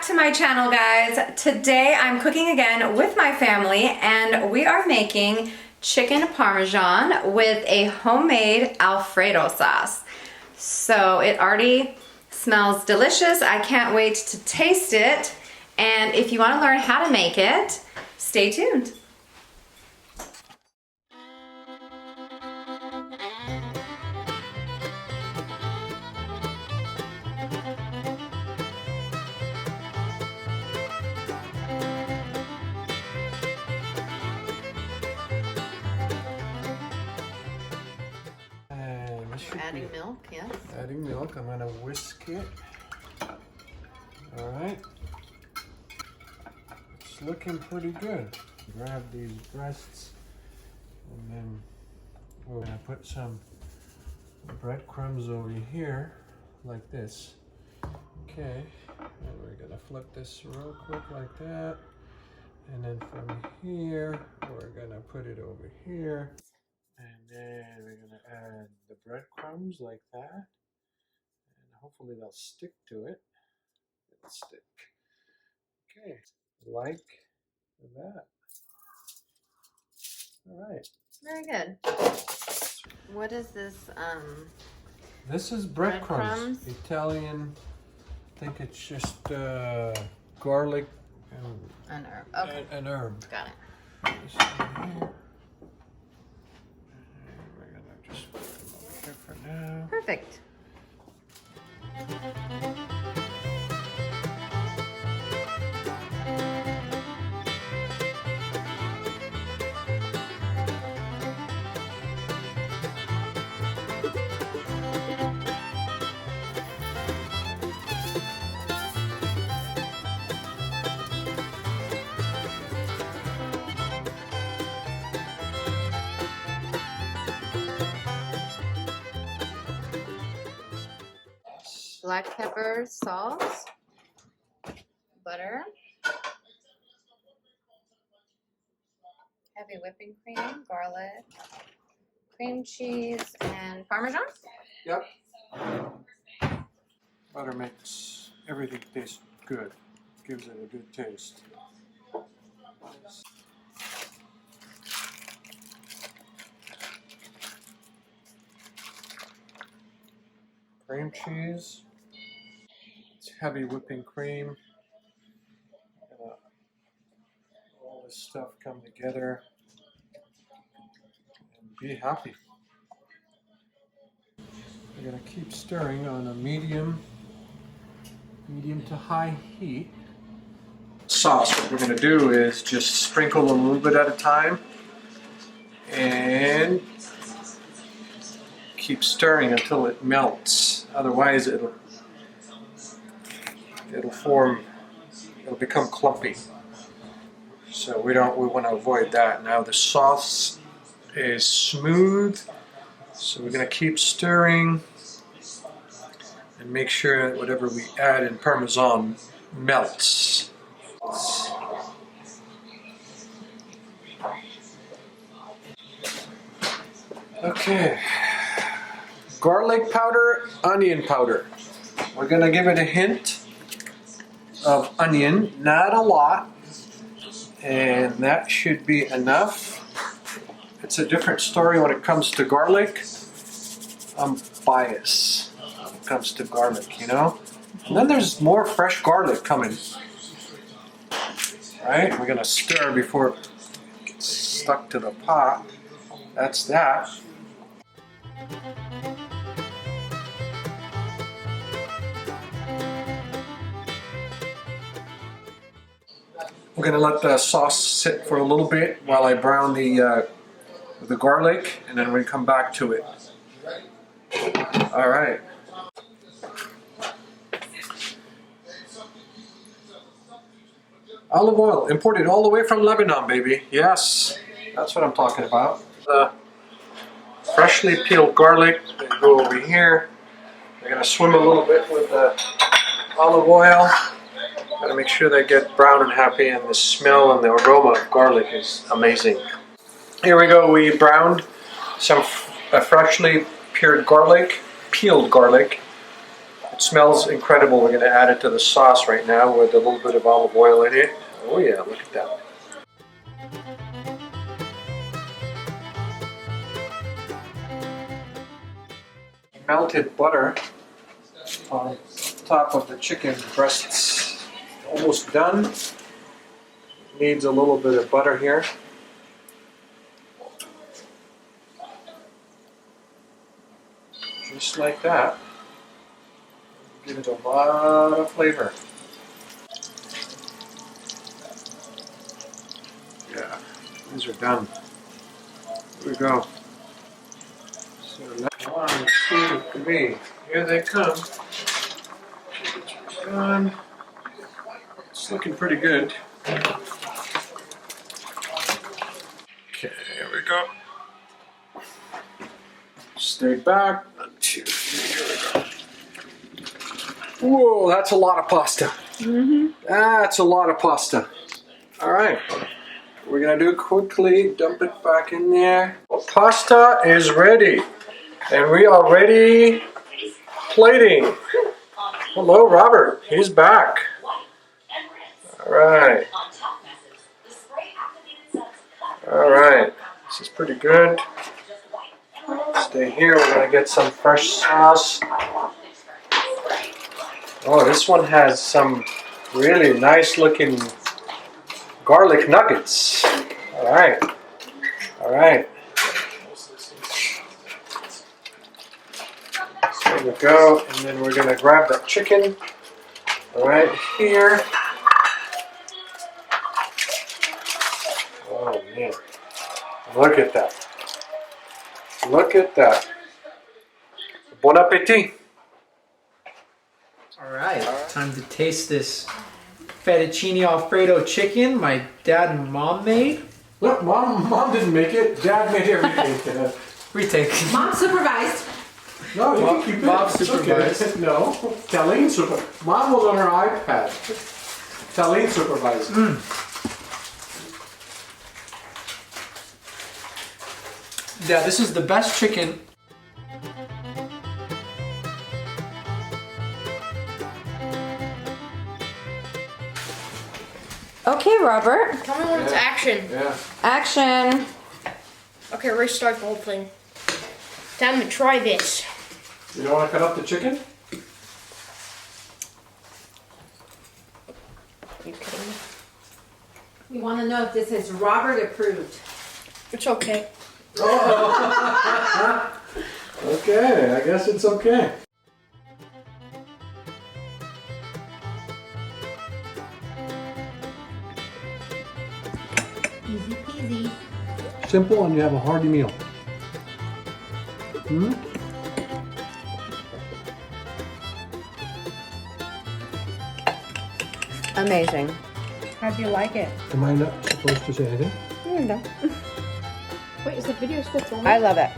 back to my channel, guys. Today I'm cooking again with my family and we are making chicken parmesan with a homemade Alfredo sauce. So it already smells delicious. I can't wait to taste it. And if you want to learn how to make it, stay tuned. Adding milk, yes. Adding milk. I'm going to whisk it. Alright. It's looking pretty good. Grab these breasts and then we're going to put some breadcrumbs over here like this. Okay. And we're going to flip this real quick like that. And then from here, we're going to put it over here. And then we're going to add the breadcrumbs like that. And hopefully they'll stick to it. It'll stick. Okay, like that. All right. Very good. What is this? This is breadcrumbs. Italian. I think it's just garlic and an herb. Okay. An herb. Got it. We're gonna just put them over here for now. Perfect. Black pepper, salt, butter, heavy whipping cream, garlic, cream cheese, and Parmesan? Yep. Butter makes everything taste good. Gives it a good taste. Cream cheese. It's heavy whipping cream. All this stuff come together and be happy. We're going to keep stirring on a medium to high heat. Sauce, what we're going to do is just sprinkle a little bit at a time and keep stirring until it melts. Otherwise it'll become clumpy. So we want to avoid that. Now the sauce is smooth, so we're going to keep stirring and make sure that whatever we add in Parmesan melts. Okay. Garlic powder, onion powder. We're going to give it a hint of onion, not a lot, and that should be enough. It's a different story when it comes to garlic. I'm biased when it comes to garlic, you know? And then there's more fresh garlic coming. Right? We're going to stir before it gets stuck to the pot. That's that. We're going to let the sauce sit for a little bit while I brown the garlic, and then we come back to it. All right. Olive oil, imported all the way from Lebanon, baby. Yes, that's what I'm talking about. Freshly peeled garlic, they go over here. We're going to swim a little bit with the olive oil. Got to make sure they get brown and happy, and the smell and the aroma of garlic is amazing. Here we go. We browned some freshly peeled garlic. smells incredible. We're going to add it to the sauce right now with a little bit of olive oil in it. Oh yeah, look at that. Melted butter on top of the chicken breasts. Almost done. Needs a little bit of butter here. Just like that. Give it a lot of flavor. Yeah, these are done. Here we go. So now 1, 2, 3. Here they come. Done. It's looking pretty good. Okay, here we go. Stay back. 1, 2, 3. Here we go. Whoa, that's a lot of pasta. That's a lot of pasta. All right. We're gonna do quickly, dump it back in there. Well, pasta is ready. And we are ready plating. Hello, Robert. He's back. All right. All right. This is pretty good. Stay here. We're going to get some fresh sauce. Oh, this one has some really nice looking garlic nuggets. All right. All right. There we go, and then we're gonna grab that chicken right here. Oh man, look at that. Look at that. Bon appetit. All right, time to taste this fettuccine Alfredo chicken my dad and mom made. Look, mom didn't make it. Dad made everything. Retake. Mom supervised. No, you can keep it. Bob It's supervised. okay. No, Talene supervised. Mom was on her iPad. Talene supervised. Yeah, this is the best chicken. Okay, Robert. Tell me when it's action. Yeah. Action. Okay, restart the whole thing. Time to try this. You don't want to cut up the chicken? Are you kidding me? We want to know if this is Robert approved. It's okay. Okay, I guess it's okay. Easy peasy. Simple, and you have a hearty meal. Amazing. How do you like it? Am I not supposed to say anything? Wait, is the video still filming? I love it.